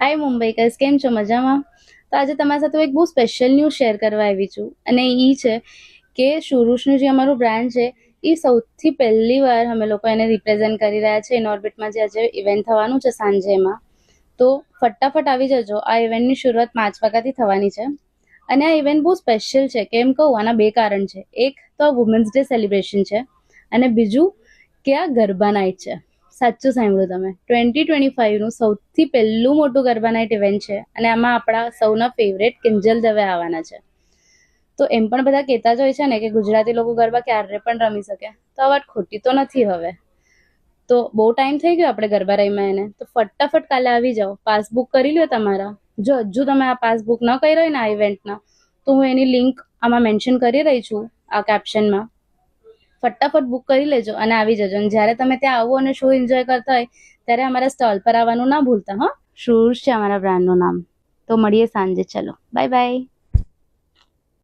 હાય મુંબઈકર્સ, કેમ છો? મજામાં? તો આજે તમારી સાથે એક બહુ સ્પેશિયલ ન્યૂઝ શેર કરવા આવી છું અને એ છે કે શુરુષનું જે અમારું બ્રાન્ડ છે એ સૌથી પહેલી વાર અમે લોકો એને રિપ્રેઝેન્ટ કરી રહ્યા છે ઇનઓર્બિટમાં જે આજે ઇવેન્ટ થવાનું છે સાંજે એમાં. તો ફટાફટ આવી જજો. આ ઇવેન્ટની શરૂઆત 5 વાગ્યાથી થવાની છે અને આ ઇવેન્ટ બહુ સ્પેશિયલ છે. કેમ કહું? આના 2 કારણ છે. એક તો વુમન્સ ડે સેલિબ્રેશન છે અને બીજું કે આ ગરબા નાઇટ છે. સાચું સાંભળ્યું તમે. 2025નું સૌથી પહેલું મોટું ગરબા નાઇટ ઇવેન્ટ છે અને આમાં આપણા સૌના ફેવરેટ કિંજલ દવે આવવાના છે. તો એમ પણ બધા કહેતા જ હોય છે ને કે ગુજરાતી લોકો ગરબા ક્યારે પણ રમી શકે, તો આ વાત ખોટી તો નથી. હવે તો બહુ ટાઈમ થઈ ગયો આપણે ગરબા રમ્યા એને, તો ફટાફટ કાલે આવી જાઓ. પાસ બુક કરી લો તમારા. જો હજુ તમે આ પાસ બુક ન કર્યો હોય ને આ ઇવેન્ટના, તો હું એની લિંક આમાં મેન્શન કરી રહી છું આ કેપ્શનમાં. ફટાફટ બુક કરી લેજો અને આવી જજો. અને જ્યારે તમે ત્યાં આવો અને શો એન્જોય કરતા હોય ત્યારે અમારા સ્ટોલ પર આવવાનું ના ભૂલતા. હા, શુરુષ છે અમારા બ્રાન્ડનું નામ. તો મળીએ સાંજે. ચલો, બાય બાય.